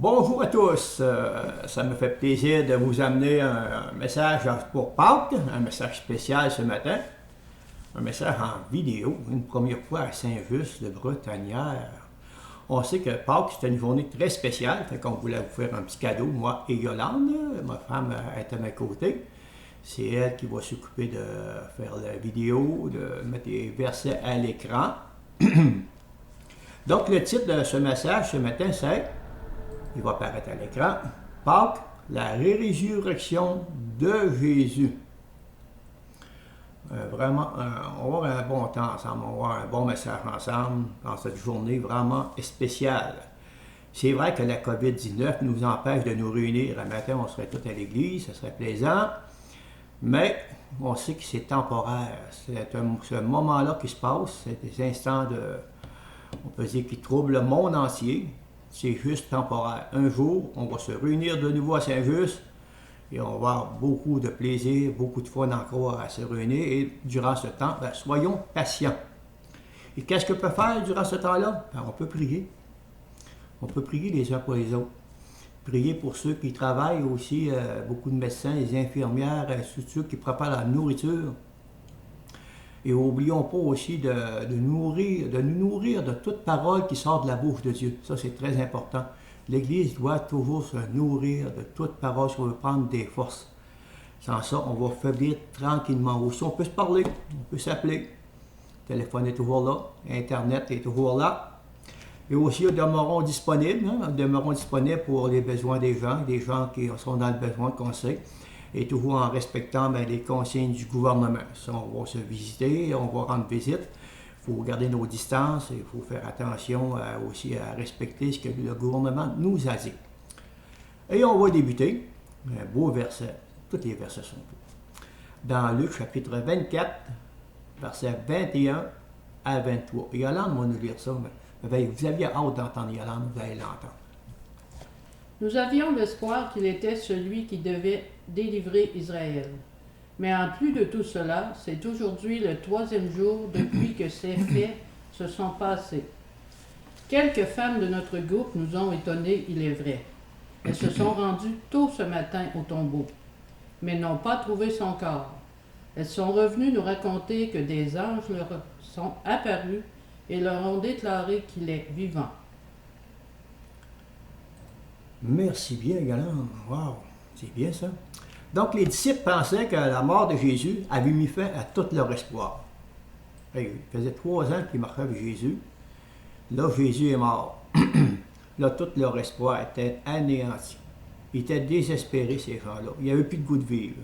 Bonjour à tous, ça me fait plaisir de vous amener un message pour Pâques, un message spécial ce matin, un message en vidéo, une première fois à Saint-Just de Bretagnères. On sait que Pâques c'est une journée très spéciale, fait qu'on voulait vous faire un petit cadeau, moi et Yolande, ma femme est à mes côtés. C'est elle qui va s'occuper de faire la vidéo, de mettre les versets à l'écran. Donc le titre de ce message ce matin c'est... Il va apparaître à l'écran. Pâques, la résurrection de Jésus. Vraiment, on va avoir un bon temps ensemble, on va avoir un bon message ensemble dans cette journée vraiment spéciale. C'est vrai que la COVID-19 nous empêche de nous réunir. Un matin, on serait tous à l'église, ça serait plaisant, mais on sait que c'est temporaire. C'est ce moment-là qui se passe, c'est des instants on peut dire, qui troublent le monde entier. C'est juste temporaire. Un jour, on va se réunir de nouveau à Saint-Just et on va avoir beaucoup de plaisir, beaucoup de fun encore à se réunir. Et durant ce temps, soyons patients. Et qu'est-ce qu'on peut faire durant ce temps-là? On peut prier. On peut prier les uns pour les autres. Prier pour ceux qui travaillent aussi, beaucoup de médecins, les infirmières, ceux qui préparent la nourriture. Et n'oublions pas aussi de nous nourrir de toute parole qui sort de la bouche de Dieu. Ça, c'est très important. L'Église doit toujours se nourrir de toute parole si on veut prendre des forces. Sans ça, on va faiblir tranquillement. Aussi, on peut se parler, on peut s'appeler. Le téléphone est toujours là, Internet est toujours là. Et aussi, nous demeurons disponibles. Nous demeurons disponibles pour les besoins des gens qui sont dans le besoin de conseil. Et toujours en respectant les consignes du gouvernement. Ça, on va se visiter, on va rendre visite. Il faut garder nos distances et il faut faire attention aussi à respecter ce que le gouvernement nous a dit. Et on va débuter un beau verset. Tous les versets sont beaux. Dans Luc chapitre 24, versets 21 à 23. Et Yolande va nous lire ça. Mais vous aviez hâte d'entendre Yolande, vous allez l'entendre. Nous avions l'espoir qu'il était celui qui devait délivrer Israël. Mais en plus de tout cela, c'est aujourd'hui le 3e jour depuis que ces faits se sont passés. Quelques femmes de notre groupe nous ont étonnés, il est vrai. Elles se sont rendues tôt ce matin au tombeau, mais n'ont pas trouvé son corps. Elles sont revenues nous raconter que des anges leur sont apparus et leur ont déclaré qu'il est vivant. Merci bien, Yolande. Wow, c'est bien ça. Donc, les disciples pensaient que la mort de Jésus avait mis fin à tout leur espoir. Il faisait 3 ans qu'ils marchaient avec Jésus. Là, Jésus est mort. Là, tout leur espoir était anéanti. Ils étaient désespérés, ces gens-là. Il n'y avait plus de goût de vivre.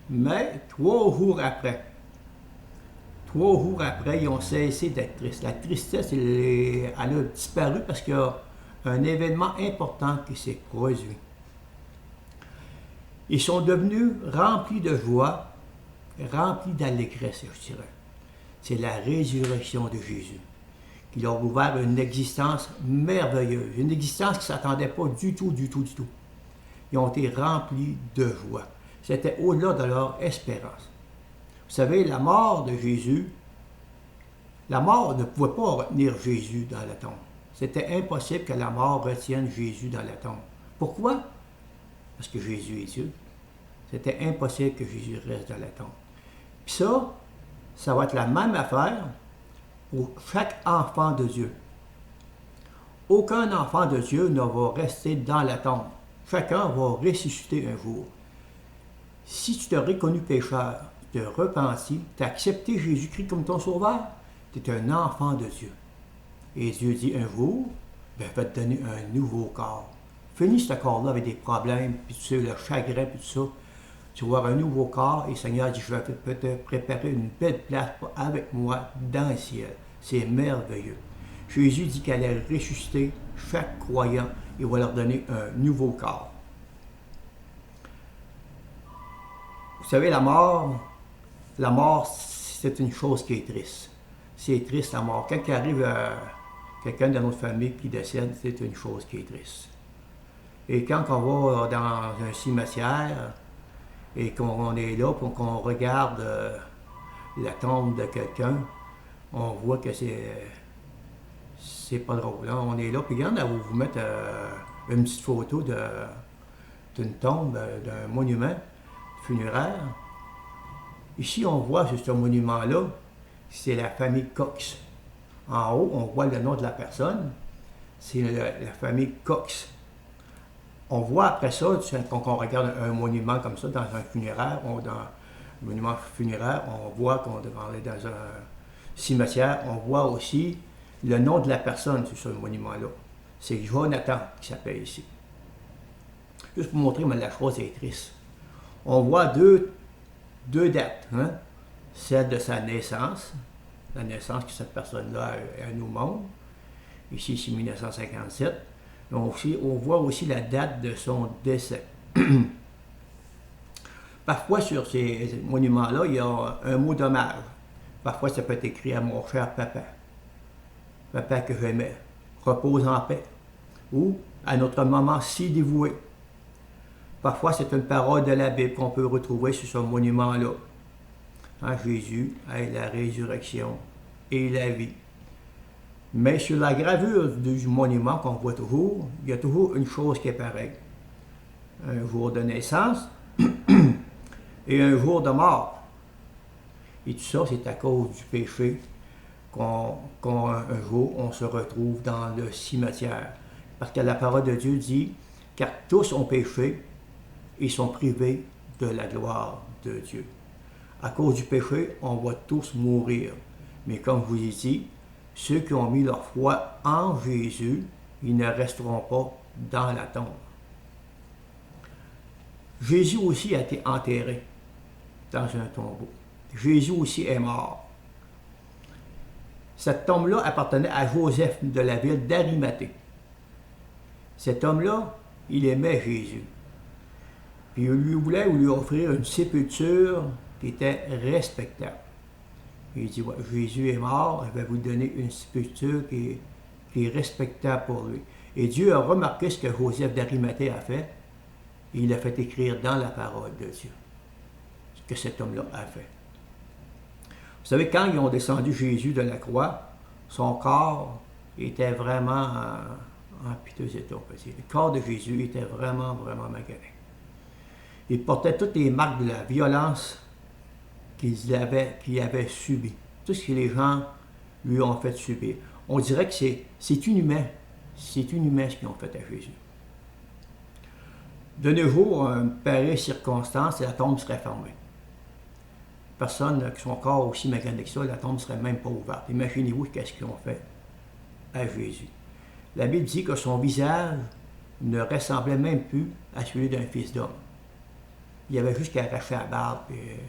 Mais 3 jours après, ils ont cessé d'être tristes. La tristesse, elle a disparu parce qu'il y a un événement important qui s'est produit. Ils sont devenus remplis de joie, remplis d'allégresse, je dirais. C'est la résurrection de Jésus qui leur a ouvert une existence merveilleuse, une existence qui ne s'attendait pas du tout. Ils ont été remplis de joie. C'était au-delà de leur espérance. Vous savez, la mort de Jésus, la mort ne pouvait pas retenir Jésus dans la tombe. C'était impossible que la mort retienne Jésus dans la tombe. Pourquoi? Parce que Jésus est Dieu. C'était impossible que Jésus reste dans la tombe. Puis ça va être la même affaire pour chaque enfant de Dieu. Aucun enfant de Dieu ne va rester dans la tombe. Chacun va ressusciter un jour. Si tu t'es reconnu pécheur, tu t'es repenti, tu as accepté Jésus-Christ comme ton sauveur, tu es un enfant de Dieu. Et Dieu dit un jour, je vais te donner un nouveau corps. Finis ce corps-là avec des problèmes, puis tu sais, le chagrin, puis tout ça. Tu vas avoir un nouveau corps, et le Seigneur dit, je vais te préparer une belle place avec moi dans le ciel. C'est merveilleux. Jésus dit qu'elle allait ressusciter chaque croyant et va leur donner un nouveau corps. Vous savez, la mort, c'est une chose qui est triste. C'est triste la mort. Quand il arrive quelqu'un de notre famille qui décède, c'est une chose qui est triste. Et quand on va dans un cimetière et qu'on est là pour qu'on regarde la tombe de quelqu'un, on voit que c'est pas drôle. Hein? On est là, puis regarde, vous mettre une petite photo d'une tombe, d'un monument funéraire. Ici, on voit sur ce monument-là, c'est la famille Cox. En haut, on voit le nom de la personne, c'est la famille Cox. On voit après ça, quand on regarde un monument comme ça dans un funéraire, dans un monument funéraire, on voit qu'on est dans un cimetière, on voit aussi le nom de la personne sur ce monument-là. C'est Jonathan qui s'appelle ici. Juste pour montrer, mais la chose est triste. On voit deux dates, hein? Celle de sa naissance, la naissance que cette personne-là a au monde. Ici, c'est 1957. On voit aussi la date de son décès. Parfois, sur ces monuments-là, il y a un mot d'hommage. Parfois, ça peut être écrit à mon cher papa. Papa que j'aimais, repose en paix. Ou à notre maman si dévouée. Parfois, c'est une parole de la Bible qu'on peut retrouver sur ce monument-là. Hein, Jésus est la résurrection et la vie. Mais sur la gravure du monument qu'on voit toujours, il y a toujours une chose qui est pareille. Un jour de naissance et un jour de mort. Et tout ça, c'est à cause du péché qu'un jour, on se retrouve dans le cimetière. Parce que la parole de Dieu dit, car tous ont péché et sont privés de la gloire de Dieu. À cause du péché, on va tous mourir. Mais comme je vous ai dit, ceux qui ont mis leur foi en Jésus, ils ne resteront pas dans la tombe. Jésus aussi a été enterré dans un tombeau. Jésus aussi est mort. Cette tombe-là appartenait à Joseph de la ville d'Arimathée. Cet homme-là, il aimait Jésus. Puis il voulait lui offrir une sépulture qui était respectable. Puis il dit, ouais, Jésus est mort, je vais vous donner une sépulture qui est respectable pour lui. Et Dieu a remarqué ce que Joseph d'Arimathée a fait, et il a fait écrire dans la parole de Dieu ce que cet homme-là a fait. Vous savez, quand ils ont descendu Jésus de la croix, son corps était vraiment en piteux état, on peut dire. Le corps de Jésus était vraiment, vraiment magané. Il portait toutes les marques de la violence qu'il avait subie. Tout ce que les gens lui ont fait subir. On dirait que c'est inhumain. C'est inhumain ce qu'ils ont fait à Jésus. De nos jours, une pareille circonstance, la tombe serait fermée. Personne qui son corps aussi magané que ça, la tombe ne serait même pas ouverte. Imaginez-vous qu'est-ce qu'ils ont fait à Jésus. La Bible dit que son visage ne ressemblait même plus à celui d'un fils d'homme. Il avait juste qu'à arracher la barbe, et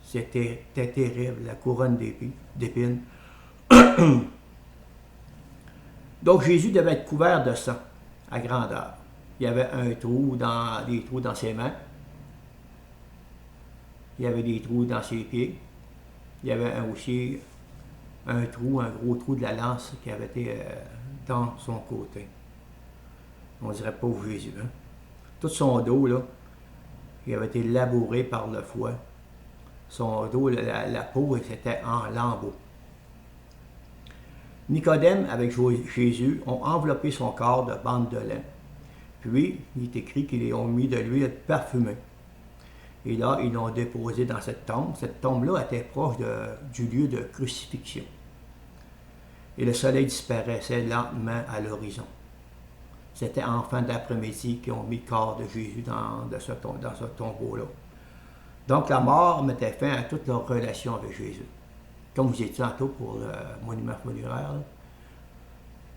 c'était terrible, la couronne d'épines. Donc Jésus devait être couvert de sang à grandeur. Il y avait des trous dans ses mains. Il y avait des trous dans ses pieds. Il y avait aussi un gros trou de la lance qui avait été dans son côté. On dirait pauvre Jésus. Hein? Tout son dos, là, il avait été labouré par le fouet. Son dos, la peau, c'était en lambeaux. Nicodème, avec Jésus, ont enveloppé son corps de bandes de lin. Puis, il est écrit qu'ils ont mis de l'huile parfumée. Et là, ils l'ont déposé dans cette tombe. Cette tombe-là était proche du lieu de crucifixion. Et le soleil disparaissait lentement à l'horizon. C'était en fin d'après-midi qu'ils ont mis le corps de Jésus dans ce tombeau-là. Donc la mort mettait fin à toute leur relation avec Jésus. Comme vous étiez tantôt pour le monument funéraire,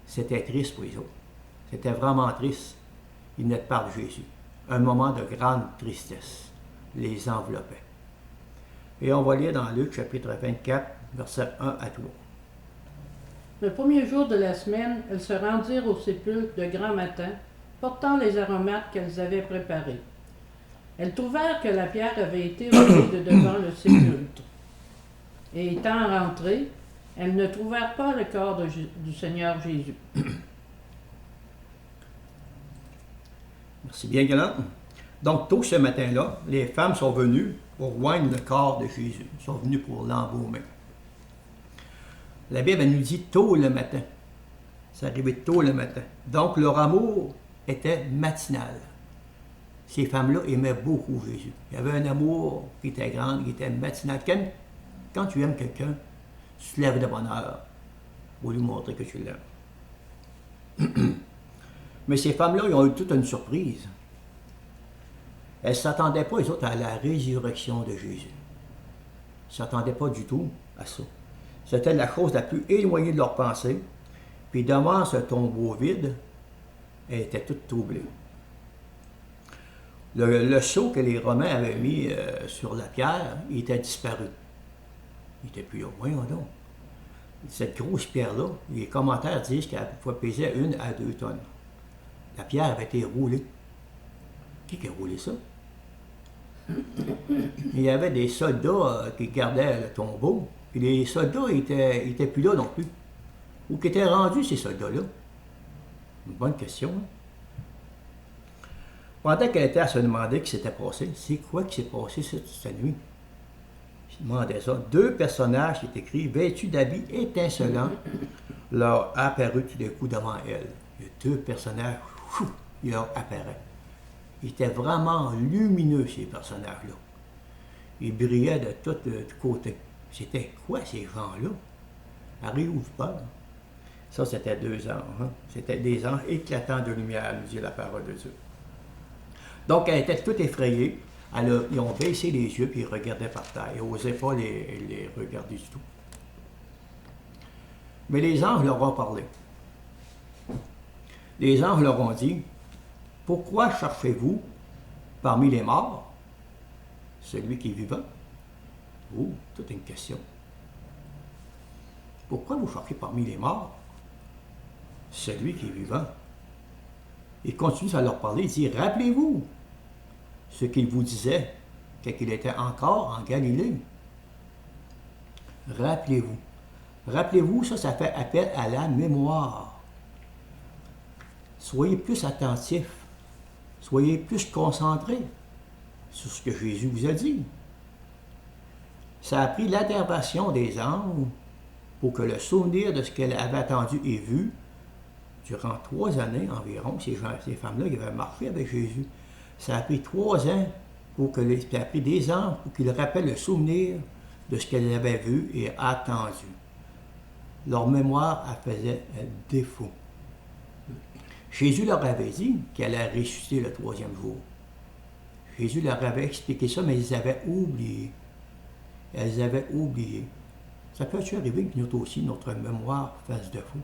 c'était triste pour les autres. C'était vraiment triste. Ils n'étaient pas de Jésus. Un moment de grande tristesse les enveloppait. Et on va lire dans Luc chapitre 24, versets 1 à 3. Le premier jour de la semaine, elles se rendirent au sépulcre de grand matin, portant les aromates qu'elles avaient préparés. Elles trouvèrent que la pierre avait été roulée de devant le sépulcre. Et étant rentrées, elles ne trouvèrent pas le corps du Seigneur Jésus. Merci bien, Galant. Donc, tôt ce matin-là, les femmes sont venues pour oindre le corps de Jésus. Elles sont venues pour l'embaumer. La Bible nous dit tôt le matin. C'est arrivé tôt le matin. Donc, leur amour était matinale. Ces femmes-là aimaient beaucoup Jésus. Il y avait un amour qui était grand, qui était matinal. Quand tu aimes quelqu'un, tu te lèves de bonne heure pour lui montrer que tu l'aimes. Mais ces femmes-là, ils ont eu toute une surprise. Elles ne s'attendaient pas, les autres, à la résurrection de Jésus. Ils ne s'attendaient pas du tout à ça. C'était la chose la plus éloignée de leur pensée. Puis devant ce tombeau vide, elles étaient toutes troublées. Le sceau que les Romains avaient mis sur la pierre, il était disparu. Il n'était plus là. Voyons donc. Cette grosse pierre-là, les commentaires disent qu'elle pouvait peser 1 à 2 tonnes. La pierre avait été roulée. Qui a roulé ça? Il y avait des soldats qui gardaient le tombeau, puis les soldats étaient plus là non plus. Où qu'étaient rendus ces soldats-là? Une bonne question. Hein? Pendant qu'elle était à se demander ce qui s'était passé, c'est quoi qui s'est passé cette nuit? Je demandais ça. 2 personnages qui est écrit, vêtus d'habits étincelants, leur apparut tout d'un coup devant elle. Il y a 2 personnages, ils leur apparaissent. Ils étaient vraiment lumineux, ces personnages-là. Ils brillaient de tous côtés. C'était quoi ces gens-là? Harry ouvre pas. Ça, c'était 2 anges. Hein? C'était des anges éclatants de lumière, nous dit la parole de Dieu. Donc, elle était toute effrayée. Ils ont baissé les yeux puis ils regardaient par terre. Ils n'osaient pas les regarder du tout. Mais les anges leur ont parlé. Les anges leur ont dit, « Pourquoi cherchez-vous parmi les morts celui qui est vivant? » Oh, toute une question. Pourquoi vous cherchez parmi les morts celui qui est vivant? Il continue à leur parler, il dit, « Rappelez-vous ce qu'il vous disait quand il était encore en Galilée. » Rappelez-vous. Rappelez-vous, ça fait appel à la mémoire. Soyez plus attentifs. Soyez plus concentrés sur ce que Jésus vous a dit. Ça a pris l'intervention des anges pour que le souvenir de ce qu'elle avait attendu et vu durant 3 années environ, ces femmes-là qui avaient marché avec Jésus. Ça a pris 3 ans ça a pris des ans pour qu'ils rappellent le souvenir de ce qu'elles avaient vu et attendu. Leur mémoire faisait défaut. Jésus leur avait dit qu'elle allait ressusciter le 3e jour. Jésus leur avait expliqué ça, mais ils avaient oublié. Elles avaient oublié. Ça peut-tu arriver que nous aussi, notre mémoire fasse défaut?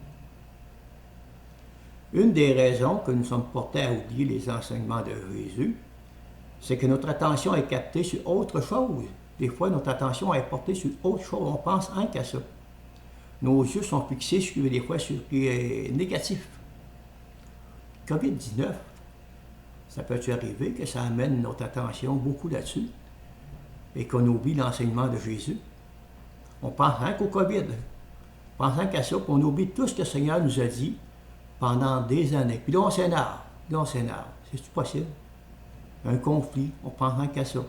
Une des raisons que nous sommes portés à oublier les enseignements de Jésus, c'est que notre attention est captée sur autre chose. Des fois, notre attention est portée sur autre chose. On pense rien qu'à ça. Nos yeux sont fixés des fois sur ce qui est négatif. COVID-19, ça peut-tu arriver que ça amène notre attention beaucoup là-dessus et qu'on oublie l'enseignement de Jésus? On pense rien qu'au COVID. On pense rien qu'à ça, puis on oublie tout ce que le Seigneur nous a dit pendant des années. Puis là, on s'énerve. C'est-tu possible? Un conflit, on pense rien qu'à ça.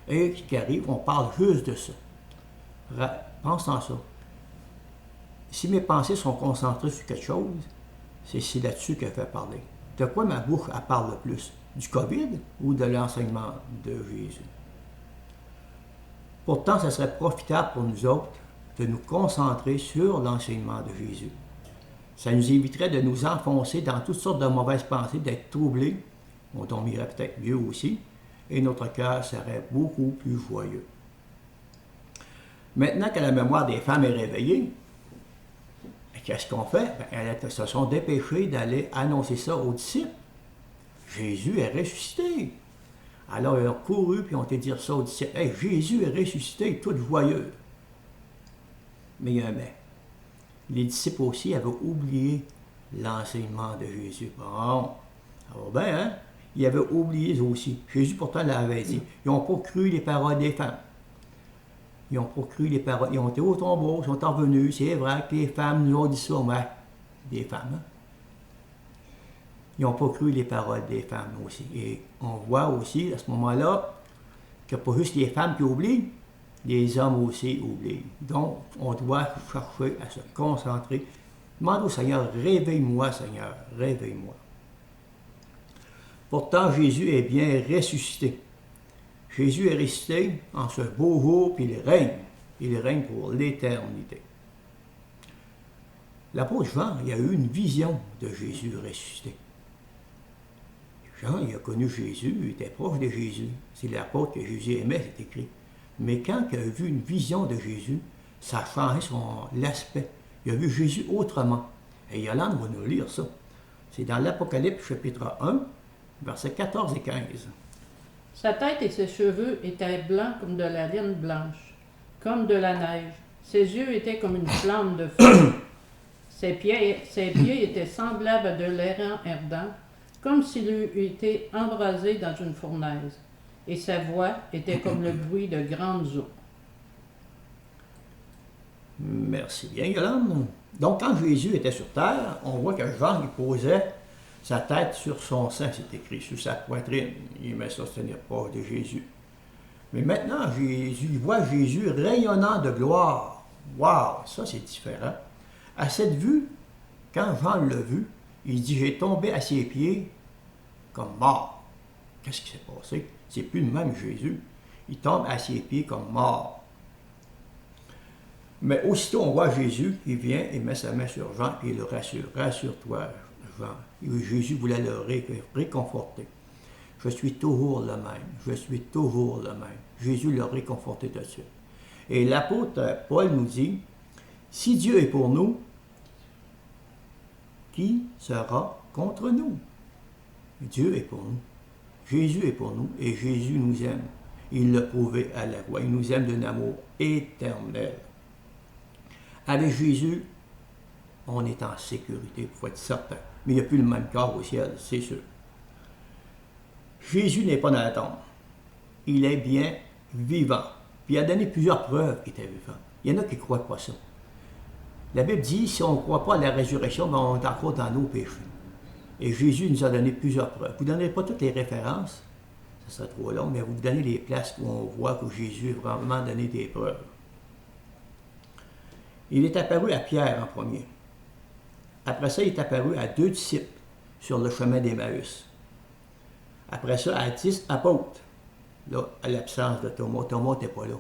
Et ce qui arrive, on parle juste de ça. Pense en ça. Si mes pensées sont concentrées sur quelque chose, c'est là-dessus qu'elle fait parler. De quoi ma bouche elle parle le plus? Du COVID ou de l'enseignement de Jésus? Pourtant, ce serait profitable pour nous autres de nous concentrer sur l'enseignement de Jésus. Ça nous éviterait de nous enfoncer dans toutes sortes de mauvaises pensées, d'être troublés, on dormirait peut-être mieux aussi, et notre cœur serait beaucoup plus joyeux. Maintenant que la mémoire des femmes est réveillée, qu'est-ce qu'on fait? Elles se sont dépêchées d'aller annoncer ça aux disciples. Jésus est ressuscité. Alors, ils ont couru puis ont été dire ça aux disciples. Hey, Jésus est ressuscité, tout joyeux. Mais il y a un mais. Les disciples aussi avaient oublié l'enseignement de Jésus. Bon, ça va bien, hein? Ils avaient oublié aussi. Jésus pourtant l'avait dit. Ils n'ont pas cru les paroles des femmes. Ils n'ont pas cru les paroles. Ils ont été au tombeau, ils sont revenus. C'est vrai que les femmes nous ont dit ça, mais des femmes, hein? Ils n'ont pas cru les paroles des femmes aussi. Et on voit aussi, à ce moment-là, qu'il n'y a pas juste les femmes qui oublient, les hommes aussi oublient. Donc, on doit chercher à se concentrer. Demande au Seigneur, réveille-moi, Seigneur, réveille-moi. Pourtant, Jésus est bien ressuscité. Jésus est ressuscité en ce beau jour, puis il règne. Il règne pour l'éternité. L'apôtre Jean, il a eu une vision de Jésus ressuscité. Jean, il a connu Jésus, il était proche de Jésus. C'est l'apôtre que Jésus aimait, c'est écrit. Mais quand il a vu une vision de Jésus, ça a changé l'aspect. Il a vu Jésus autrement. Et Yolande va nous lire ça. C'est dans l'Apocalypse chapitre 1, versets 14 et 15. Sa tête et ses cheveux étaient blancs comme de la laine blanche, comme de la neige. Ses yeux étaient comme une flamme de feu. Ses pieds étaient semblables à de l'airain ardent, comme s'il eût été embrasé dans une fournaise. Et sa voix était comme le bruit de grandes eaux. Merci bien, Yolande. Donc, quand Jésus était sur terre, on voit que Jean, il posait sa tête sur son sein, c'est écrit, sur sa poitrine. Il aimait ça se tenir proche de Jésus. Mais maintenant, il voit Jésus rayonnant de gloire. Waouh, ça c'est différent. À cette vue, quand Jean l'a vu, il dit, j'ai tombé à ses pieds comme mort. Qu'est-ce qui s'est passé? C'est plus le même Jésus. Il tombe à ses pieds comme mort. Mais aussitôt, on voit Jésus qui vient et met sa main sur Jean et il le rassure. Rassure-toi, Jean. Et Jésus voulait le réconforter. Je suis toujours le même. Je suis toujours le même. Jésus l'a réconforté tout de suite. Et l'apôtre Paul nous dit, si Dieu est pour nous, qui sera contre nous? Dieu est pour nous. Jésus est pour nous et Jésus nous aime. Il l'a prouvé à la croix. Il nous aime d'un amour éternel. Avec Jésus, on est en sécurité, il faut être certain. Mais il n'y a plus le même corps au ciel, c'est sûr. Jésus n'est pas dans la tombe. Il est bien vivant. Puis il a donné plusieurs preuves qu'il était vivant. Il y en a qui ne croient pas ça. La Bible dit, si on ne croit pas à la résurrection, ben on est encore dans nos péchés. Et Jésus nous a donné plusieurs preuves. Vous ne donnez pas toutes les références, ça serait trop long, mais vous donnez les places où on voit que Jésus a vraiment donné des preuves. Il est apparu à Pierre en premier. Après ça, il est apparu à 2 disciples sur le chemin d'Emmaüs. Après ça, à 10 apôtres. Là, à l'absence de Thomas. Thomas n'était pas là.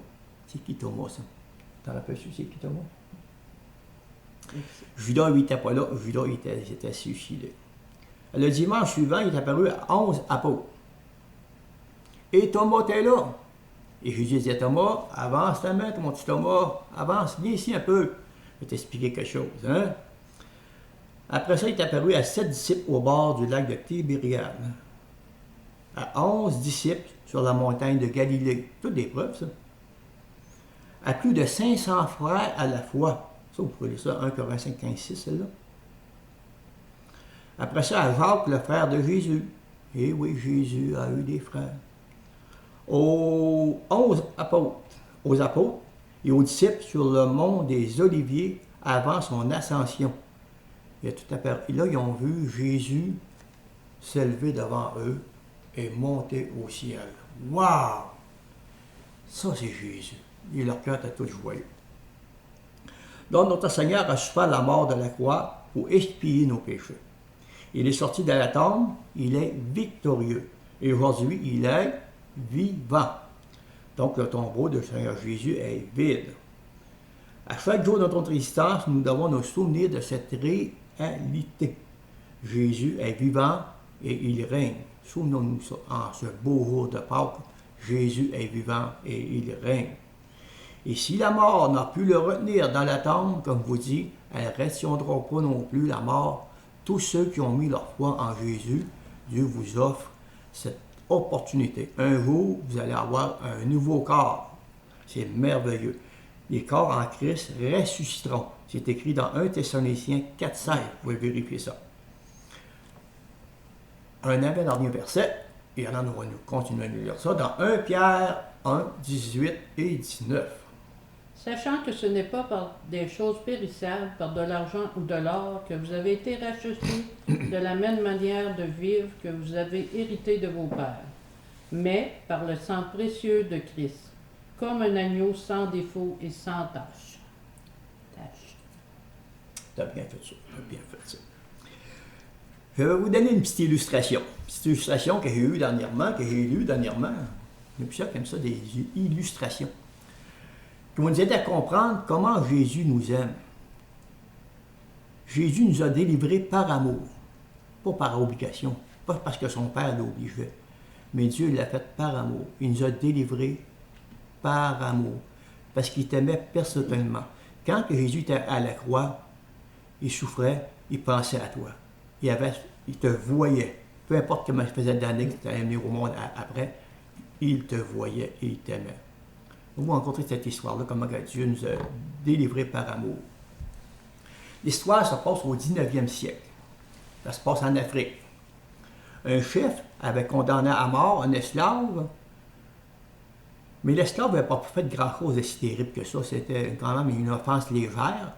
C'est qui Thomas, ça? T'en rappelles-tu, c'est qui Thomas? Judas, lui, n'était pas là. Judas, il était suicidé. Le dimanche suivant, il est apparu à 11 apôtres. Et Thomas était là. Et Jésus disait à Thomas, avance ta main, mon petit Thomas, avance, viens ici un peu. Je vais t'expliquer quelque chose. Hein? Après ça, il est apparu à 7 disciples au bord du lac de Tibériade. À 11 disciples sur la montagne de Galilée. Toutes des preuves, ça. À plus de 500 frères à la fois. Ça, vous pouvez lire ça, 1 Corinthiens 15, 6, celle-là. Après ça, à Jacques, le frère de Jésus. Et oui, Jésus a eu des frères. Aux 11 apôtres, et aux disciples sur le mont des Oliviers avant son ascension. Il a tout apparu. Et là, ils ont vu Jésus s'élever devant eux et monter au ciel. Waouh! Ça, c'est Jésus. Et leur cœur était tout joyeux. Donc, notre Seigneur a souffert la mort de la croix pour expier nos péchés. Il est sorti de la tombe, il est victorieux. Et aujourd'hui, il est vivant. Donc, le tombeau de Seigneur Jésus est vide. À chaque jour de notre existence, nous devons nous souvenir de cette réalité. Jésus est vivant et il règne. Souvenons-nous ça en ce beau jour de Pâques. Jésus est vivant et il règne. Et si la mort n'a pu le retenir dans la tombe, comme vous dit, elle ne retiendra pas non plus la mort. Tous ceux qui ont mis leur foi en Jésus, Dieu vous offre cette opportunité. Un jour, vous allez avoir un nouveau corps. C'est merveilleux. Les corps en Christ ressusciteront. C'est écrit dans 1 Thessaloniciens 4,16. Vous pouvez vérifier ça. Un avant-dernier verset, et alors nous allons continuer à lire ça, dans 1 Pierre 1, 18 et 19. Sachant que ce n'est pas par des choses périssables, par de l'argent ou de l'or, que vous avez été rachetés de la même manière de vivre que vous avez hérité de vos pères, mais par le sang précieux de Christ, comme un agneau sans défaut et sans tache. T'as bien fait ça, t'as bien fait ça. Je vais vous donner une petite illustration. Une petite illustration que j'ai lue dernièrement. Il y a plusieurs qui aiment ça, des illustrations. Qui vont nous aider à comprendre comment Jésus nous aime. Jésus nous a délivrés par amour, pas par obligation, pas parce que son Père l'obligeait, mais Dieu l'a fait par amour. Il nous a délivrés par amour, parce qu'il t'aimait personnellement. Quand Jésus était à la croix, il souffrait, il pensait à toi. Il te voyait. Peu importe comment il faisait d'années que tu allais venir au monde après, il te voyait et il t'aimait. Vous rencontrez cette histoire-là, comment Dieu nous a délivrés par amour. L'histoire se passe au 19e siècle. Ça se passe en Afrique. Un chef avait condamné à mort un esclave, mais l'esclave n'avait pas fait grand-chose de si terrible que ça. C'était quand même une offense légère,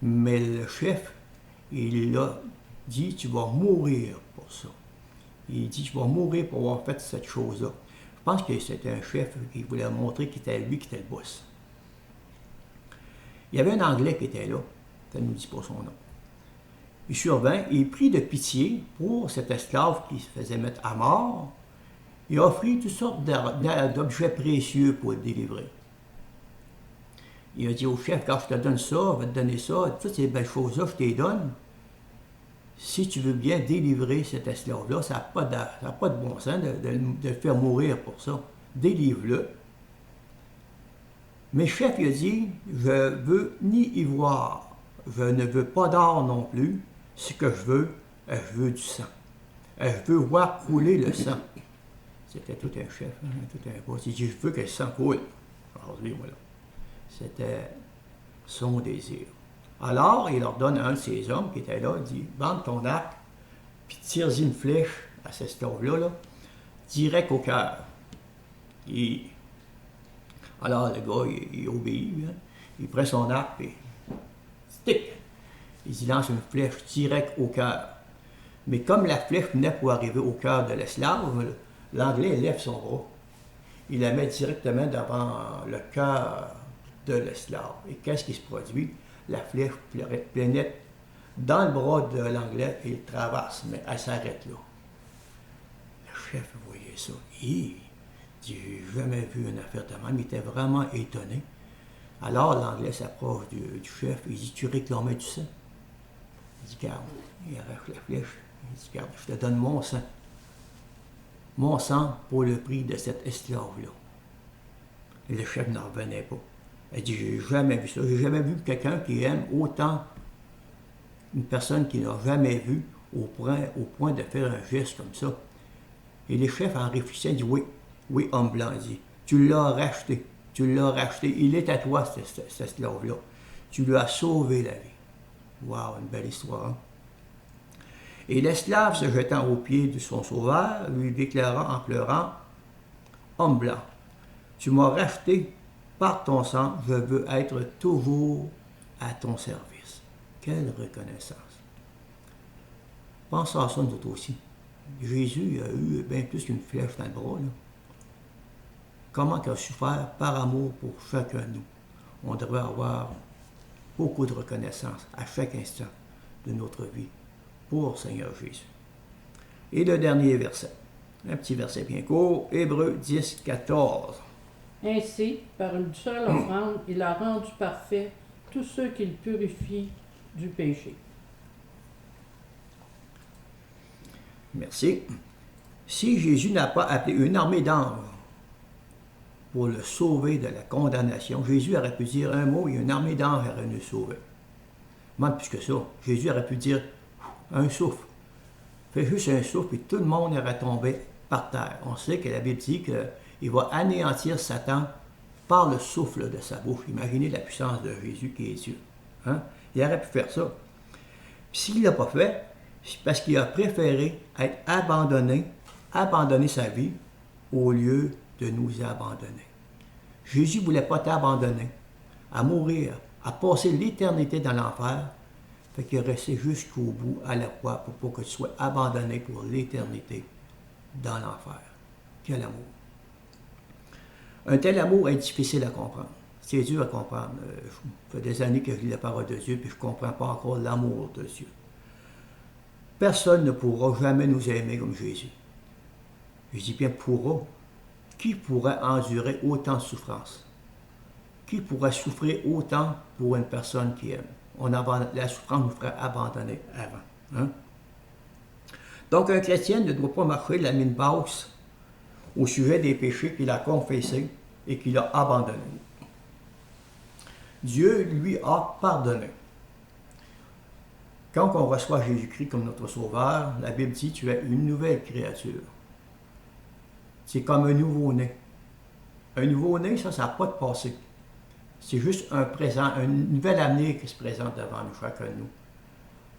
mais le chef, il a dit, tu vas mourir pour ça. Il dit, tu vas mourir pour avoir fait cette chose-là. Je pense que c'était un chef qui voulait montrer qu'il était lui qui était le boss. Il y avait un Anglais qui était là. Ça ne nous dit pas son nom. Il survint et il prit de pitié pour cet esclave qui se faisait mettre à mort. Il offrit toutes sortes d'objets précieux pour le délivrer. Il a dit au chef, quand je te donne ça, je vais te donner ça, toutes ces belles choses-là, je te les donne. Si tu veux bien délivrer cet esclave-là, ça n'a pas de bon sens de le faire mourir pour ça. Délivre-le. Mais le chef, il a dit, je veux ni ivoire, je ne veux pas d'or non plus. Ce que je veux du sang. Je veux voir couler le sang. C'était tout un chef, tout un boss. Il dit, je veux que le sang coule. Alors lui, voilà. C'était son désir. Alors, il leur donne à un de ces hommes qui était là, il dit, bande ton arc, puis tire-y une flèche à cet esclave-là, direct au cœur. Alors, le gars, il obéit, hein. Il prend son arc, et stick! Il lance une flèche direct au cœur. Mais comme la flèche venait pour arriver au cœur de l'esclave, l'Anglais lève son bras. Il la met directement devant le cœur de l'esclave. Et qu'est-ce qui se produit? La flèche pénètre dans le bras de l'Anglais et il traverse, mais elle s'arrête là. Le chef voyait ça. Il dit, j'ai jamais vu une affaire de même. Il était vraiment étonné. Alors l'Anglais s'approche du chef et il dit, tu réclamais du sang? Il dit, garde, il arrache la flèche. Il dit, garde, je te donne mon sang. Mon sang pour le prix de cet esclave-là. Et le chef n'en revenait pas. Il dit, j'ai jamais vu ça. J'ai jamais vu quelqu'un qui aime autant une personne qu'il n'a jamais vue au point de faire un geste comme ça. Et les chefs, en réfléchissant, disent, oui, homme blanc, il dit, tu l'as racheté. Il est à toi, cet esclave-là. Tu lui as sauvé la vie. Wow, une belle histoire. Hein? Et l'esclave, se jetant aux pieds de son sauveur, lui déclara en pleurant, homme blanc, tu m'as racheté par ton sang, je veux être toujours à ton service. Quelle reconnaissance. Pensez à ça, nous autres aussi. Jésus a eu bien plus qu'une flèche dans le bras. Là. Comment il a souffert par amour pour chacun de nous. On devrait avoir beaucoup de reconnaissance à chaque instant de notre vie pour Seigneur Jésus. Et le dernier verset, un petit verset bien court, Hébreux 10, 14. Ainsi, par une seule offrande, il a rendu parfait tous ceux qu'il purifie du péché. Merci. Si Jésus n'a pas appelé une armée d'anges pour le sauver de la condamnation, Jésus aurait pu dire un mot et une armée d'anges aurait nous sauver. Même plus que ça, Jésus aurait pu dire un souffle. Fais juste un souffle et tout le monde aurait tombé par terre. On sait que la Bible dit qu'il va anéantir Satan par le souffle de sa bouche. Imaginez la puissance de Jésus qui est Dieu. Hein? Il aurait pu faire ça. Puis s'il ne l'a pas fait, c'est parce qu'il a préféré être abandonner sa vie au lieu de nous abandonner. Jésus ne voulait pas t'abandonner, à mourir, à passer l'éternité dans l'enfer, fait qu'il est resté jusqu'au bout à la croix pour que tu sois abandonné pour l'éternité dans l'enfer. Quel amour! Un tel amour est difficile à comprendre. C'est dur à comprendre. Ça fait des années que je lis la parole de Dieu, puis je ne comprends pas encore l'amour de Dieu. Personne ne pourra jamais nous aimer comme Jésus. Je dis bien pourra. Qui pourrait endurer autant de souffrance? Qui pourrait souffrir autant pour une personne qui aime? La souffrance nous ferait abandonner avant. Hein? Donc, un chrétien ne doit pas marcher la mine basse au sujet des péchés qu'il a confessés et qu'il a abandonnés. Dieu lui a pardonné. Quand on reçoit Jésus-Christ comme notre Sauveur, la Bible dit « Tu es une nouvelle créature ». C'est comme un nouveau-né. Un nouveau-né, ça n'a pas de passé. C'est juste un présent, une nouvelle avenir qui se présente devant nous, chacun de nous.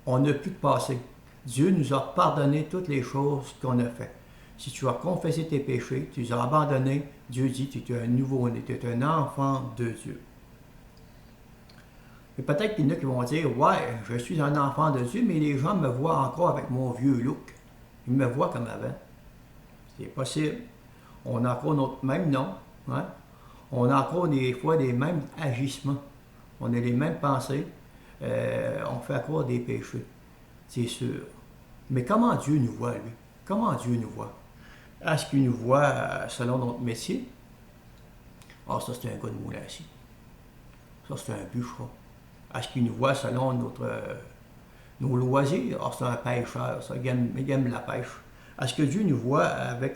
On n'a plus de passé. Dieu nous a pardonné toutes les choses qu'on a faites. Si tu as confessé tes péchés, tu les as abandonnés, Dieu dit que tu es un nouveau-né, tu es un enfant de Dieu. Et peut-être qu'il y en a qui vont dire « Ouais, je suis un enfant de Dieu, mais les gens me voient encore avec mon vieux look. Ils me voient comme avant. » C'est possible. On a encore notre même nom. Hein? On a encore des fois les mêmes agissements. On a les mêmes pensées. On fait encore des péchés. C'est sûr. Mais comment Dieu nous voit, lui? Comment Dieu nous voit? Est-ce qu'il nous voit selon notre métier? Ah, ça, c'est un gars de moulin à scie. Ça, c'est un bûcheron. Est-ce qu'il nous voit selon nos loisirs? Ah, c'est un pêcheur. Ça, il aime la pêche. Est-ce que Dieu nous voit avec,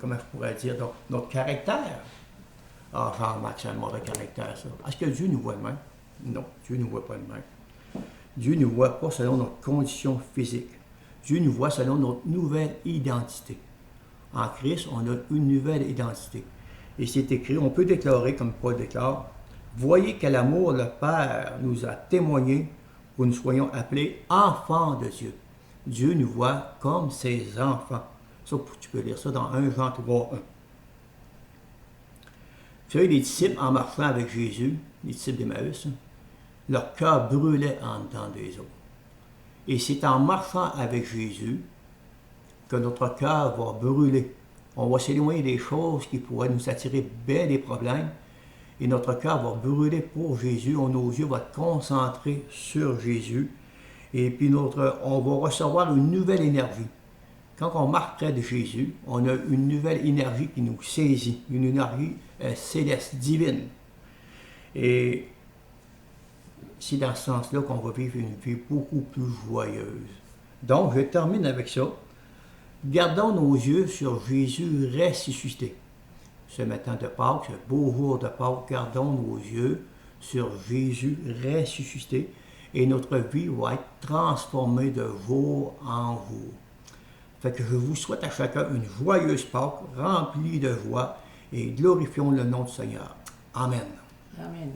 comment je pourrais dire, donc, notre caractère? Ah, Jean-Marc, c'est un mauvais caractère, ça. Est-ce que Dieu nous voit de même? Non, Dieu ne nous voit pas de même. Dieu ne nous voit pas selon notre condition physique. Dieu nous voit selon notre nouvelle identité. En Christ, on a une nouvelle identité. Et c'est écrit, on peut déclarer, comme Paul déclare, « Voyez quel amour le Père nous a témoigné pour que nous soyons appelés enfants de Dieu. » Dieu nous voit comme ses enfants. Ça, tu peux lire ça dans 1 Jean 3, 1. Vous savez, les disciples, en marchant avec Jésus, les disciples d'Emmaüs, leur cœur brûlait en dedans des autres. Et c'est en marchant avec Jésus que notre cœur va brûler. On va s'éloigner des choses qui pourraient nous attirer bien des problèmes. Et notre cœur va brûler pour Jésus. Nos yeux vont être concentrés sur Jésus. Et puis on va recevoir une nouvelle énergie. Quand on marche près de Jésus, on a une nouvelle énergie qui nous saisit. Une énergie céleste, divine. Et c'est dans ce sens-là qu'on va vivre une vie beaucoup plus joyeuse. Donc, je termine avec ça. Gardons nos yeux sur Jésus ressuscité. Ce matin de Pâques, ce beau jour de Pâques, gardons nos yeux sur Jésus ressuscité et notre vie va être transformée de jour en jour. Fait que je vous souhaite à chacun une joyeuse Pâques remplie de joie et glorifions le nom du Seigneur. Amen. Amen.